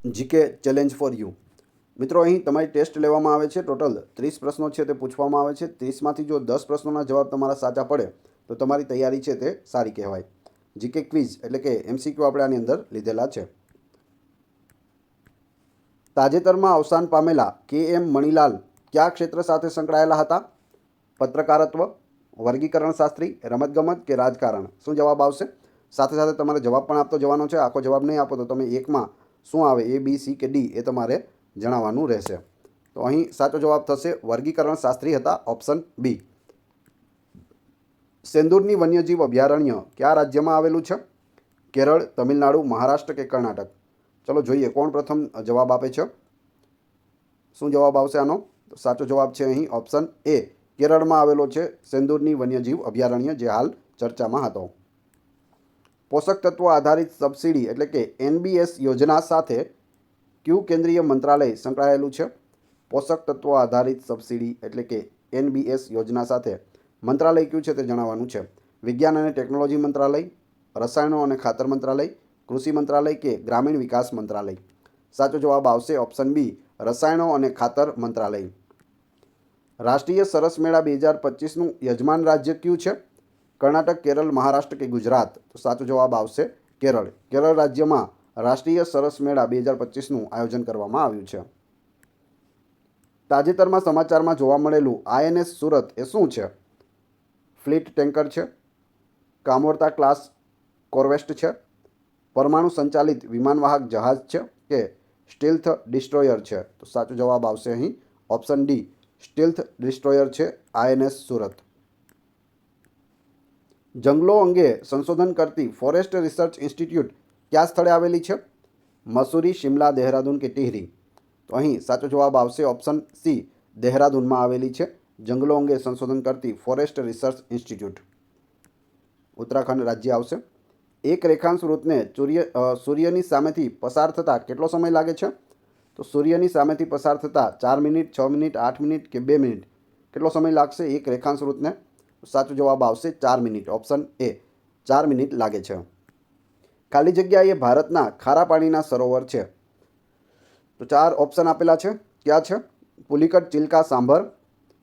GK challenge for you. મિત્રો, અહીં તમારી ટેસ્ટ લેવામાં આવે છે. ટોટલ 30 પ્રશ્નો છે તે પૂછવામાં આવે છે. 30માંથી જો 10 પ્રશ્નોના જવાબ તમારા સાચા પડે તો તમારી તૈયારી છે તે સારી કહેવાય. જીકે ક્વિઝ એટલે કે એમસીક્યુ આપણે આની અંદર લીધેલા છે. તાજેતરમાં અવસાન પામેલા કે.એમ. મણિલાલ કયા ક્ષેત્ર સાથે સંકળાયેલા હતા? પત્રકારત્વ, વર્ગીકરણ શાસ્ત્રી, રમતગમત કે રાજકારણ? શું જવાબ આવશે? સાથે સાથે તમારે જવાબ પણ આપતો જવાનો છે. આખો જવાબ નહીં આપો તો તમે એકમાં શું આવે, એ, બી, સી કે ડી, એ તમારે જણાવવાનું રહેશે. તો અહીં સાચો જવાબ થશે વર્ગીકરણ શાસ્ત્રી હતા, ઓપ્શન બી. સેંદુરની વન્યજીવ અભયારણ્ય કયા રાજ્યમાં આવેલું છે? કેરળ, તમિલનાડુ, મહારાષ્ટ્ર કે કર્ણાટક? ચલો જોઈએ કોણ પ્રથમ જવાબ આપે છે. શું જવાબ આવશે આનો? તો સાચો જવાબ છે અહીં ઓપ્શન એ. કેરળમાં આવેલો છે સેંદુરની વન્યજીવ અભયારણ્ય, જે હાલ ચર્ચામાં હતો. પોષક તત્વો આધારિત સબસિડી એટલે કે એનબીએસ યોજના સાથે કયું કેન્દ્રીય મંત્રાલય સંકળાયેલું છે? પોષક તત્વો આધારિત સબસિડી એટલે કે એનબીએસ યોજના સાથે મંત્રાલય કયું છે તે જણાવવાનું છે. વિજ્ઞાન અને ટેકનોલોજી મંત્રાલય, રસાયણો અને ખાતર મંત્રાલય, કૃષિ મંત્રાલય કે ગ્રામીણ વિકાસ મંત્રાલય? સાચો જવાબ આવશે ઓપ્શન બી, રસાયણો અને ખાતર મંત્રાલય. રાષ્ટ્રીય સરસ મેળા 2025નું યજમાન રાજ્ય કયું છે? કર્ણાટક, કેરળ, મહારાષ્ટ્ર કે ગુજરાત? તો સાચો જવાબ આવશે કેરળ. કેરળ રાજ્યમાં રાષ્ટ્રીય સરસ મેળા 2025નું આયોજન કરવામાં આવ્યું છે. તાજેતરમાં સમાચારમાં જોવા મળેલું આઈએનએસ સુરત એ શું છે? ફ્લીટ ટેન્કર છે, કામોર્તા ક્લાસ કોરવેસ્ટ છે, પરમાણુ સંચાલિત વિમાનવાહક જહાજ છે કે સ્ટીલ્થ ડિસ્ટ્રોયર છે? તો સાચો જવાબ આવશે અહીં ઓપ્શન ડી, સ્ટીલ્થ ડિસ્ટ્રોયર છે આઈએનએસ સુરત. જંગલો અંગે સંશોધન કરતી ફોરેસ્ટ રિસર્ચ ઇન્સ્ટિટ્યૂટ કયા સ્થળે આવેલી છે? મસૂરી, શિમલા, દહેરાદૂન કે ટિહરી? તો અહીં સાચો જવાબ આવશે ઓપ્શન સી, દહેરાદૂનમાં આવેલી છે જંગલો અંગે સંશોધન કરતી ફોરેસ્ટ રિસર્ચ ઇન્સ્ટિટ્યૂટ. ઉત્તરાખંડ રાજ્ય આવશે. એક રેખાંશ વૃત્તને સૂર્યની સામેથી પસાર થતાં કેટલો સમય લાગે છે? તો સૂર્યની સામેથી પસાર થતાં 4 મિનિટ, 6 મિનિટ, 8 મિનિટ કે 2 મિનિટ? કેટલો સમય લાગશે એક રેખાંશ વૃત્તને? સાચો જવાબ આવશે 4 મિનિટ, ઓપ્શન એ, 4 મિનિટ લાગે છે. ખાલી જગ્યા એ ભારતના ખારા પાણીના સરોવર છે. તો 4 ઓપ્શન આપેલા છે. ક્યાં છે? પુલિકટ, ચિલ્કા, સાંભર,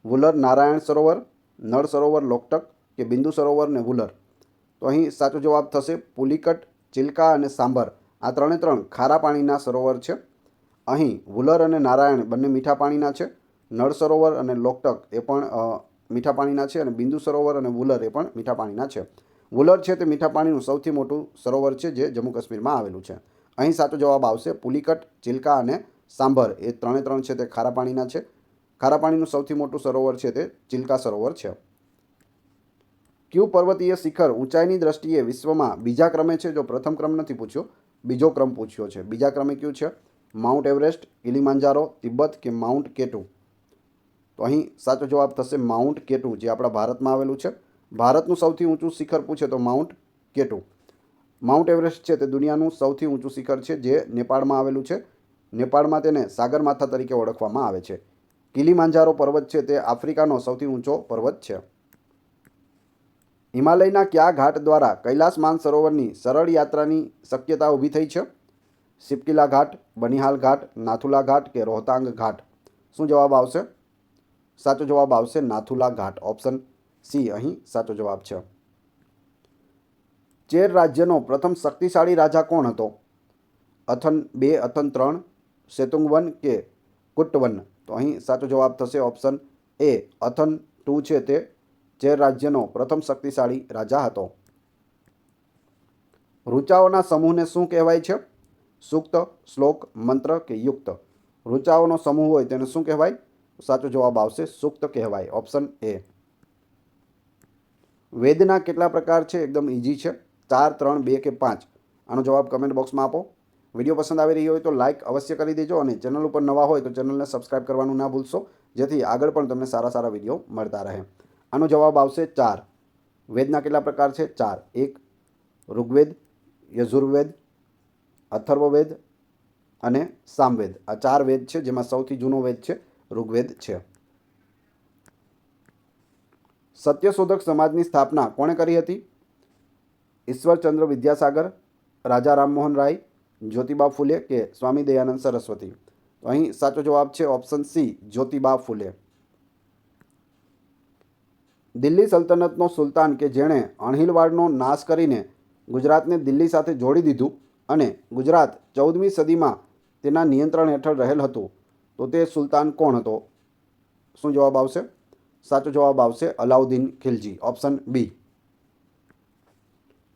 વુલર, નારાયણ સરોવર, નળ સરોવર, લોકટક કે બિંદુ સરોવર ને વુલર? તો અહીં સાચો જવાબ થશે પુલિકટ, ચિલ્કા અને સાંભર. આ ત્રણ ખારા પાણીના સરોવર છે. અહીં વુલર અને નારાયણ બંને મીઠા પાણીના છે. નળ સરોવર અને લોકટક એ પણ મીઠા પાણીના છે અને બિંદુ સરોવર અને વુલર એ પણ મીઠા પાણીના છે. વુલર છે તે મીઠા પાણીનું સૌથી મોટું સરોવર છે, જે જમ્મુ કાશ્મીરમાં આવેલું છે. અહીં સાચો જવાબ આવશે પુલિકટ, ચિલ્કા અને સાંભર. એ ત્રણ છે તે ખારા પાણીના છે. ખારા પાણીનું સૌથી મોટું સરોવર છે તે ચિલ્કા સરોવર છે. કયું પર્વતીય શિખર ઊંચાઈની દ્રષ્ટિએ વિશ્વમાં બીજા ક્રમે છે? જો પ્રથમ ક્રમ નથી પૂછ્યો, બીજો ક્રમ પૂછ્યો છે. બીજા ક્રમે કયું છે? માઉન્ટ એવરેસ્ટ, કિલીમાંજારો, તિબ્બત કે માઉન્ટ કેટુ? તો અહીં સાચો જવાબ થશે માઉન્ટ કેટુ, જે આપણા ભારતમાં આવેલું છે. ભારતનું સૌથી ઊંચું શિખર પૂછે તો માઉન્ટ કેટુ. માઉન્ટ એવરેસ્ટ છે તે દુનિયાનું સૌથી ઊંચું શિખર છે, જે નેપાળમાં આવેલું છે. નેપાળમાં તેને સાગરમાથા તરીકે ઓળખવામાં આવે છે. કિલીમાંજારો પર્વત છે તે આફ્રિકાનો સૌથી ઊંચો પર્વત છે. હિમાલયના કયા ઘાટ દ્વારા કૈલાસ માનસરોવરની સરળ યાત્રાની શક્યતા ઊભી થઈ છે? સિપકીલા ઘાટ, બનિહાલ ઘાટ, નાથુલા ઘાટ કે રોહતાંગ ઘાટ? શું જવાબ આવશે? સાચો જવાબ આવશે નાથુલા ઘાટ, ઓપ્શન સી અહીં સાચો જવાબ છે. ચેર રાજ્યનો પ્રથમ શક્તિશાળી રાજા કોણ હતો? અથન 2, અથન 3, સેતુંગવન કે કુટ્ટવન? તો અહીં સાચો જવાબ થશે ઓપ્શન એ, અથન 2 છે તે ચેર રાજ્યનો પ્રથમ શક્તિશાળી રાજા હતો. ઋચાઓના સમૂહને શું કહેવાય છે? સૂક્ત, શ્લોક, મંત્ર કે યુક્ત? ઋચાઓનો સમૂહ હોય તેને શું કહેવાય? સાચો જવાબ આવશે સૂક્ત કહેવાય, ઓપ્શન એ. વેદના કેટલા પ્રકાર છે? એકદમ ઇઝી છે. 4, 3, 2 કે 5? આનો જવાબ કમેન્ટ બોક્સમાં આપો. વિડીયો પસંદ આવી રહ્યો હોય તો લાઇક અવશ્ય કરી દેજો અને ચેનલ ઉપર નવા હોય તો ચેનલને સબસ્ક્રાઈબ કરવાનું ના ભૂલશો, જેથી આગળ પણ તમને સારા સારા વિડીયો મળતા રહે. આનો જવાબ આવશે 4. વેદના કેટલા પ્રકાર છે? 4. 1 ઋગ્વેદ, યજુર્વેદ, અથર્વવેદ અને સામવેદ. આ 4 વેદ છે, જેમાં સૌથી જૂનો વેદ છે ઋગ્વેદ છે. સત્યશોધક સમાજની સ્થાપના કોણે કરી હતી? ઈશ્વરચંદ્ર વિદ્યાસાગર, રાજા રામમોહન રાય, જ્યોતિબા ફૂલે કે સ્વામી દયાનંદ સરસ્વતી? તો અહીં સાચો જવાબ છે ઓપ્શન સી, જ્યોતિબા ફૂલે. દિલ્હી સલ્તનતનો સુલતાન કે જેણે અણહિલવાડનો નાશ કરીને ગુજરાતને દિલ્હી સાથે જોડી દીધું અને ગુજરાત 14મી સદીમાં તેના નિયંત્રણ હેઠળ રહેલ હતું, તો તે સુલતાન કોણ હતો? શું જવાબ આવશે? સાચો જવાબ આવશે અલાઉદ્દીન ખિલજી, ઓપ્શન બી.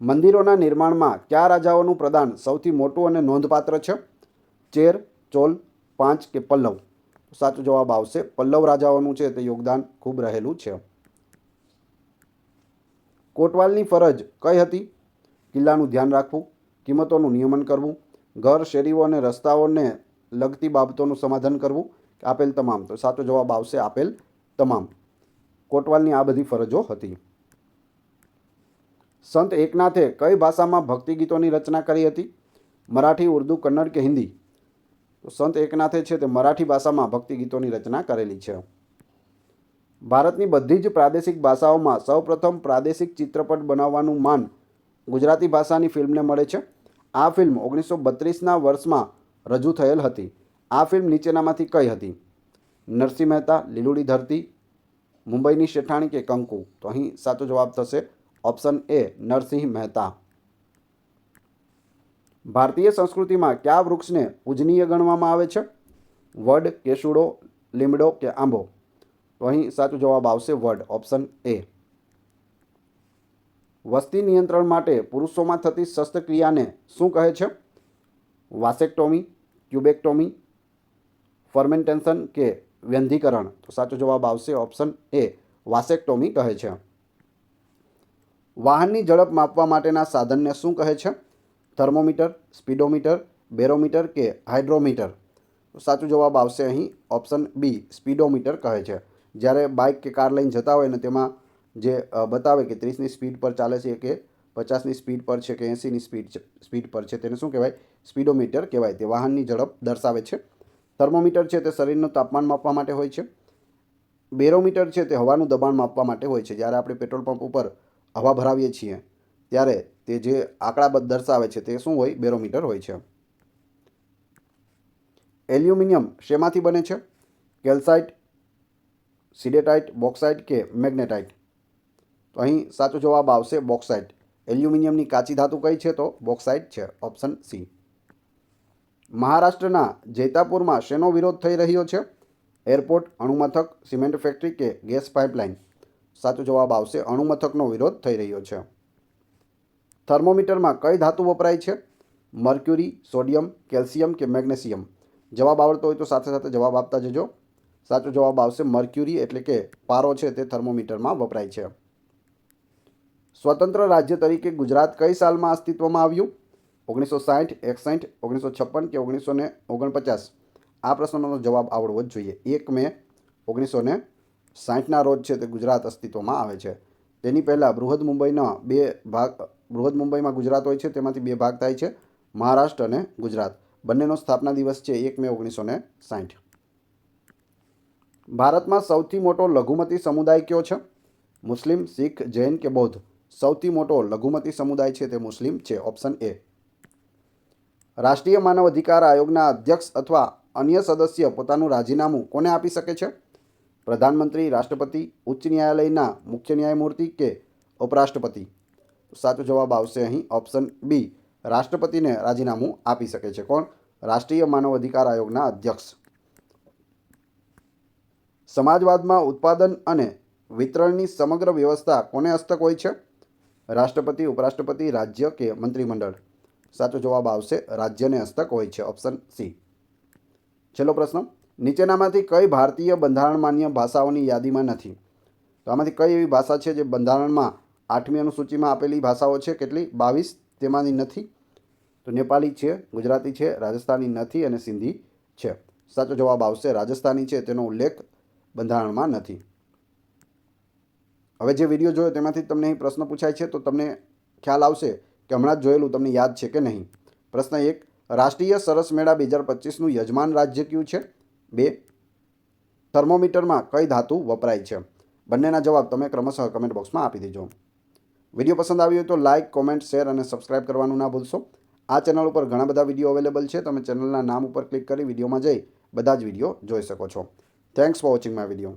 મંદિરોના નિર્માણમાં કયા રાજાઓનું પ્રદાન સૌથી મોટું અને નોંધપાત્ર છે? ચેર, ચોલ, પાંચ કે પલ્લવ? સાચો જવાબ આવશે પલ્લવ રાજાઓનું છે તે યોગદાન ખૂબ રહેલું છે. કોટવાલની ફરજ કઈ હતી? કિલ્લાનું ધ્યાન રાખવું, કિંમતોનું નિયમન કરવું, ઘર, શેરીઓ અને રસ્તાઓને લગતી બાબતોનું સમાધાન કરવું, આપેલ તમામ? તો સાચો જવાબ આવશે આપેલ તમામ. કોટવાલની આ બધી ફરજો હતી. સંત એકનાથે કઈ ભાષામાં ભક્તિ ગીતોની રચના કરી હતી? મરાઠી, ઉર્દૂ, કન્નડ કે હિન્દી? તો સંત એકનાથે છે તે મરાઠી ભાષામાં ભક્તિ ગીતોની રચના કરેલી છે. ભારતની બધી જ પ્રાદેશિક ભાષાઓમાં સૌપ્રથમ પ્રાદેશિક ચિત્રપટ બનાવવાનું માન ગુજરાતી ભાષાની ફિલ્મને મળે છે. આ ફિલ્મ 1932ના વર્ષમાં રજૂ થયેલ હતી. આ ફિલ્મ નીચેનામાંથી કઈ હતી? નરસિંહ મહેતા, લીલુડી ધરતી, મુંબઈની શેઠાણી કે કંકુ? તો અહીં સાચો જવાબ થશે ઓપ્શન એ, નરસિંહ મહેતા. ભારતીય સંસ્કૃતિમાં કયા વૃક્ષને પૂજનીય ગણવામાં આવે છે? વડ, કેસુડો, લીમડો કે આંબો? તો અહીં સાચો જવાબ આવશે વડ, ઓપ્શન એ. વસ્તી નિયંત્રણ માટે પુરુષોમાં થતી શસ્ત્રક્રિયાને શું કહે છે? વાસેક્ટોમી, ટ્યુબેક્ટોમી, ફર્મેન્ટેશન કે વ્યંધીકરણ? તો સાચો જવાબ આવશે ઓપ્શન એ, વાસેક્ટોમી કહે છે. વાહનની ઝડપ માપવા માટેના સાધનને શું કહે છે? થર્મોમીટર, સ્પીડોમીટર, બેરોમીટર કે હાઇડ્રોમીટર? તો સાચો જવાબ આવશે અહીં ઓપ્શન બી, સ્પીડોમીટર કહે છે. જ્યારે બાઇક કે કાર લઈને જતા હોય ને તેમાં જે બતાવે કે 30ની સ્પીડ પર ચાલે છે કે 50ની સ્પીડ પર છે કે 80ની સ્પીડ પર છે, તેને શું કહેવાય? સ્પીડોમીટર કહેવાય. તે વાહનની ઝડપ દર્શાવે છે. થર્મોમીટર છે તે શરીરનું તાપમાન માપવા માટે હોય છે. બેરોમીટર છે તે હવાનું દબાણ માપવા માટે હોય છે. જ્યારે આપણે પેટ્રોલ પંપ ઉપર હવા ભરાવીએ છીએ ત્યારે તે જે આંકડા દર્શાવે છે તે શું હોય? બેરોમીટર હોય છે. એલ્યુમિનિયમ શેમાંથી બને છે? કેલ્સાઇટ, સિડેટાઇટ, બોક્સાઇટ કે મેગ્નેટાઇટ? તો અહીં સાચો જવાબ આવશે બોક્સાઇટ. એલ્યુમિનિયમની કાચી ધાતુ કઈ છે? તો બોક્સાઇટ છે, ઓપ્શન સી. મહારાષ્ટ્રના જૈતાપુરમાં શેનો વિરોધ થઈ રહ્યો છે? એરપોર્ટ, અણુમથક, સિમેન્ટ ફેક્ટરી કે ગેસ પાઇપલાઇન? સાચો જવાબ આવશે અણુમથકનો વિરોધ થઈ રહ્યો છે. થર્મોમીટરમાં કઈ ધાતુ વપરાય છે? મર્ક્યુરી, સોડિયમ, કેલ્શિયમ કે મેગ્નેશિયમ? જવાબ આવડતો હોય તો સાથે સાથે જવાબ આપતા જજો. સાચો જવાબ આવશે મર્ક્યુરી, એટલે કે પારો છે તે થર્મોમીટરમાં વપરાય છે. સ્વતંત્ર રાજ્ય તરીકે ગુજરાત કઈ સાલમાં અસ્તિત્વમાં આવ્યું? 1960, 61, 1956 કે 1949? આ પ્રશ્નનો જવાબ આવડવો જ જોઈએ. 1 મે 1960ના રોજ છે તે ગુજરાત અસ્તિત્વમાં આવે છે. તેની પહેલાં બૃહદ મુંબઈમાં ગુજરાત હોય છે, તેમાંથી 2 ભાગ થાય છે, મહારાષ્ટ્ર અને ગુજરાત. બંનેનો સ્થાપના દિવસ છે 1 મે 1960. ભારતમાં સૌથી મોટો લઘુમતી સમુદાય કયો છે? મુસ્લિમ, શીખ, જૈન કે બૌદ્ધ? સૌથી મોટો લઘુમતી સમુદાય છે તે મુસ્લિમ છે, ઓપ્શન એ. રાષ્ટ્રીય માનવ અધિકાર આયોગના અધ્યક્ષ અથવા અન્ય સદસ્ય પોતાનું રાજીનામું કોને આપી શકે છે? પ્રધાનમંત્રી, રાષ્ટ્રપતિ, ઉચ્ચ ન્યાયાલયના મુખ્ય ન્યાયમૂર્તિ કે ઉપરાષ્ટ્રપતિ? સાચો જવાબ આવશે અહીં ઓપ્શન બી, રાષ્ટ્રપતિને રાજીનામું આપી શકે છે. કોણ? રાષ્ટ્રીય માનવ અધિકાર આયોગના અધ્યક્ષ. સમાજવાદમાં ઉત્પાદન અને વિતરણની સમગ્ર વ્યવસ્થા કોને હસ્તક હોય છે? રાષ્ટ્રપતિ, ઉપરાષ્ટ્રપતિ, રાજ્ય કે મંત્રીમંડળ? સાચો જવાબ આવશે રાજ્યને હસ્તક હોય છે, ઓપ્શન સી. છેલ્લો પ્રશ્ન, નીચેનામાંથી કઈ ભારતીય બંધારણ માન્ય ભાષાઓની યાદીમાં નથી? તો આમાંથી કઈ એવી ભાષા છે જે બંધારણમાં 8મી અનુસૂચિમાં આપેલી ભાષાઓ છે? કેટલી? 22. તેમાંની નથી. તો નેપાળી છે, ગુજરાતી છે, રાજસ્થાની નથી અને સિંધી છે. સાચો જવાબ આવશે રાજસ્થાની છે, તેનો ઉલ્લેખ બંધારણમાં નથી. હવે જે વિડીયો જોયો તેમાંથી તમને અહીં પ્રશ્ન પૂછાય છે, તો તમને ખ્યાલ આવશે કે હમણાં જ જોયેલું તમને યાદ છે કે નહીં. પ્રશ્ન 1, રાષ્ટ્રીય સરસ મેળા 2025નું યજમાન રાજ્ય કયું છે? 2, થર્મોમીટરમાં કઈ ધાતુ વપરાય છે? બંનેના જવાબ તમે ક્રમશઃ કમેન્ટ બોક્સમાં આપી દેજો. વિડીયો પસંદ આવ્યો હોય તો લાઇક, કોમેન્ટ, શેર અને સબસ્ક્રાઇબ કરવાનું ના ભૂલશો. આ ચેનલ ઉપર ઘણા બધા વિડીયો અવેલેબલ છે. તમે ચેનલના નામ ઉપર ક્લિક કરી વિડીયોમાં જઈ બધા જ વિડીયો જોઈ શકો છો. Thanks for watching my video.